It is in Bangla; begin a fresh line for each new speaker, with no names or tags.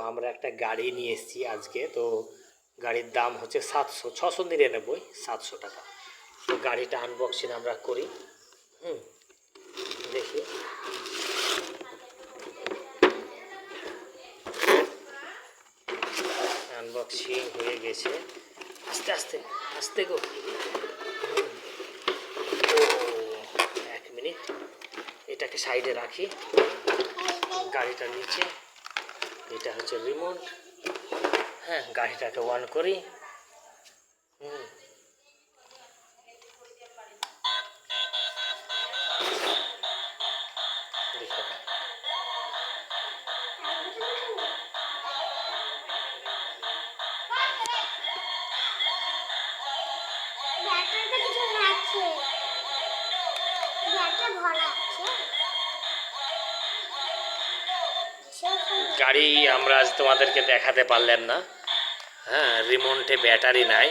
আমরা একটা গাড়ি নিয়ে এসেছি আজকে। তো গাড়ির দাম হচ্ছে 699 700 টাকা। তো গাড়িটা আনবক্সিং আমরা করি। দেখি। আনবক্সিং হয়ে গেছে। আস্তে আস্তে আস্তে গো। ও 1 মিনিট, এটাকে সাইডে রাখি। গাড়িটা নিচে, এটা হচ্ছে রিমোট। হ্যাঁ, গাড়িটাকে অন করি। দেখুন, গাড়ি আমরা আজ তোমাদেরকে দেখাতে পারলাম না। হ্যাঁ, রিমোটে ব্যাটারি নাই।